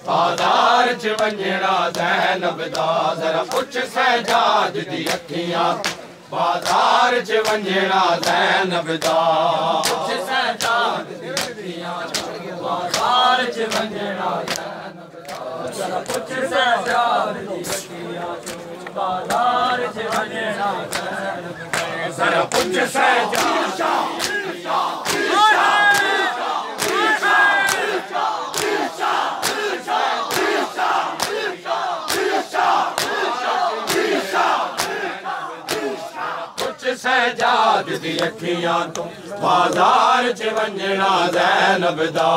बाजार च वंजणा ज़ैनब दा ज़रा पुछ सजाद दी अखियां बाजार च वंजणा ज़ैनब दा पुछ सजाद दी अखियां बाजार च वंजणा ज़ैनब दा ज़रा पुछ सजाद दी अखियां बाजार च वंजणा ज़ैनब दा ज़रा पुछ सजाद सजाद दी अखियां तू बाजार च वंजणा ज़ैनब दा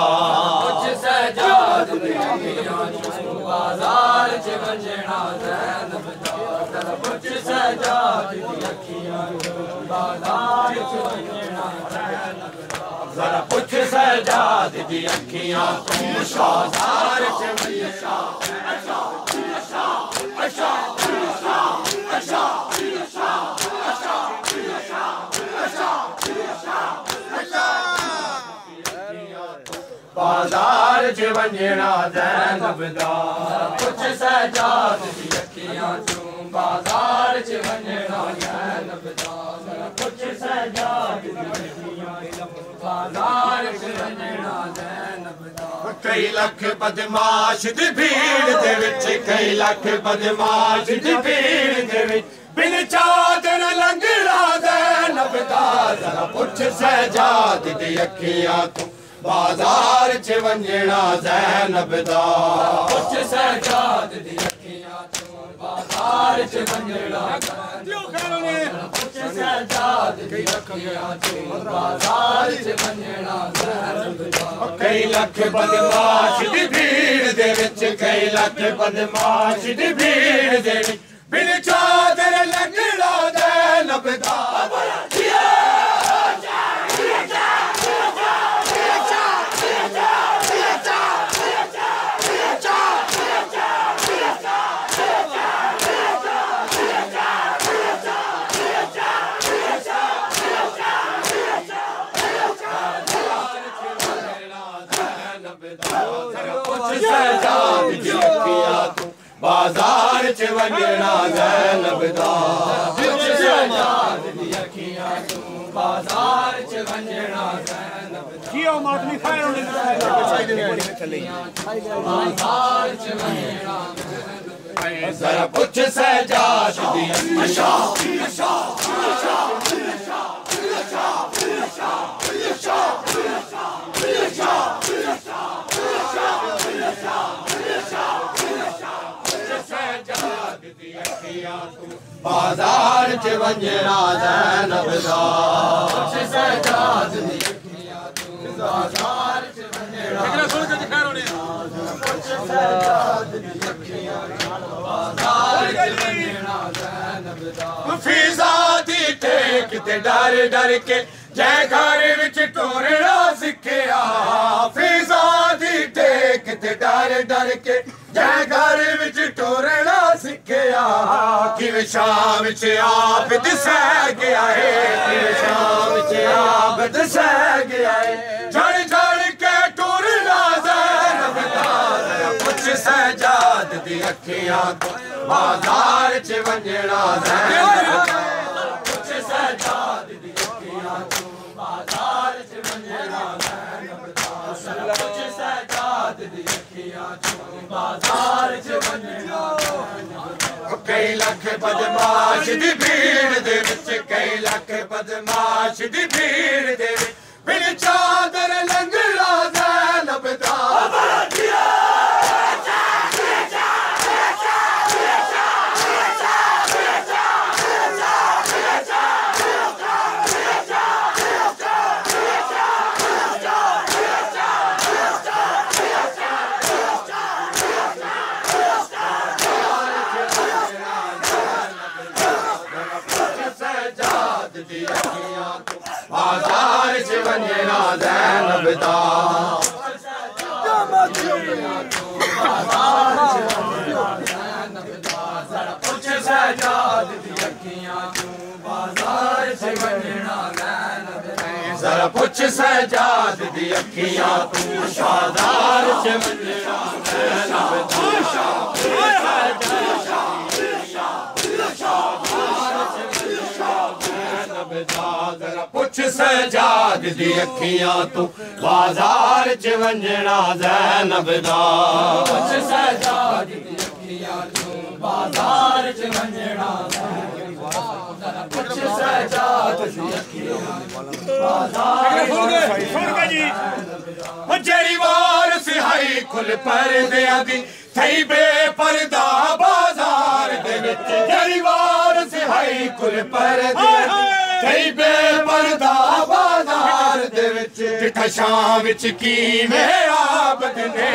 पुछ सजाद दी अखियां तू बाजार च वंजणा ज़ैनब दा पुछ सजाद दी अखियां तू बाजार च वंजणा ज़ैनब दा ज़रा पुछ सजाद दी अखियां तू बाजार च वंजणा बाजार च वंजणा ज़ैनब दा पुछ सजाद दी अखियां तू बाजार च वंजणा ज़ैनब दा पुछ सजाद दी अखियां बाजार च वंजणा ज़ैनब दा कई लख बदमाश दी भीड़ दे विच कई लख बदमाश दी भीड़ दे विच बिन चादर लंघड़ा ज़ैनब दा ज़रा पुछ सजाद दी अखियां तू बाजार च वंजणा ज़ैनब दा पुछ सजाद दी अखियां तू बाजार च वंजणा पुछ सजाद दी अखियां तू बाजार च वंजणा ज़ैनब दा कई लख बदमाश दी भीड़ दे विच कई लख बदमाश दी भीड़ दे विच बिन चादर लंघड़ा ज़ैनब दा बाजार च वंजणा ज़ैनब दा पुछ सजाद दी अखियां तू बाजार च वंजणा ज़ैनब दा कियो मातमी खाए होने बाजार च वंजणा ज़रा पुछ सजाद दी बाजार च वंजणा ज़ैनब दा पुछ सजाद दी अखियां तू बाजार च वंजणा पुछ सजाद दी अखियां बाजार च वंजणा ज़ैनब दा फिज़ा दी टेक ते डर डर के जै घर विच टोरना सिखिया फिज़ा दी टेक ते डर डर के जै घर विच टोरना सिखिया किवें शाम च आप दसै गया है किवें शाम च आप दसै गया है झड़ झड़ के टोरना ज़ैनब दा पुछ सजाद दी अखियां तू बाजार च वंजणा ज़ैनब दा पुछ सजाद दी अखियां तू बाजार च वंजणा ज़ैनब दा पुछ सजाद दी अखियां तू बाजार च वंजणा कई लख बदमाश दी भीड़ दे विच कई लख बदमाश दी भीड़ दे विच बिन चादर लंघड़ा ज़ैनब दा बाजार च वंजणा ज़ैनब दा पुछ सजाद दी अखियां तू बाजार च वंजणा ज़ैनब दा ज़रा जरा पुछ सजाद दी अखियां तू बाजार च वंजना जरा पुछ सजाद दी अखियां तू बाजार च वंजना ज़ैनब दा पुछ सजाद दी अखियां तू बाजार च वंजना पुछ सजाद दी अखियां जेड़ी वार सिहाई खुल परदियां दी थई बेपर्दा बाजार दे विच जेड़ी वार सिहाई खुल परदियां दी थई बेपर्दा बाजार दे विच शाम विच कीवें आबद ने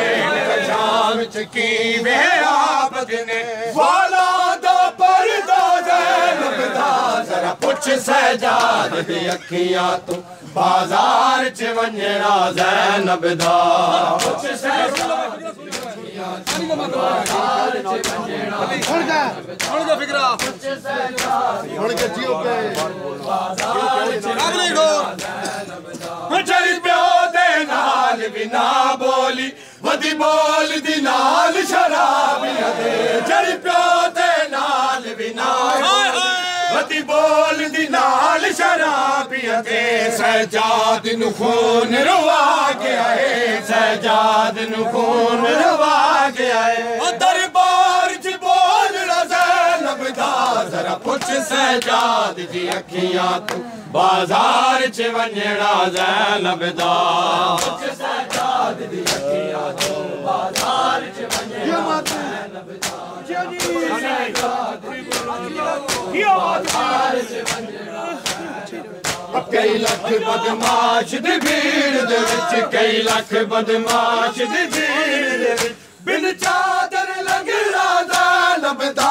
शाम विच कीवें आबद ने वाला दा पर्दा ज़ैनब दा जरा पुछ सजाद दी अखियां तू बाजार च वंजना ज़ैनब दा पुछ सजाद दी अखियां तू बाजार च वंजना हुण दा फिकरा पुछ सजाद हुण के जियो पे बाजार च वंजना ज़ैनब दा चली प्यो दे नाल भी ना बोली वदी बोल दी नाल शराबियां दे चली प्यो दे नाल भी ना वदी बोल दी नाल शराबियां दे सजाद नु खून रवा गया है सजाद नु खून रवा गया है दरबार च बोलना ज़ैनब दा जरा पुछ सजाद दी अखियां तू बाजार च वंजना ज़ैनब दा पुछ सजाद दी अखियां तू बाजार च वंजना ज़ैनब दा कई लख बदमाश दी भीड़ दे विच कई लख बदमाश दी भीड़ दे विच बिन चादर लगड़ा ज़ैनब दा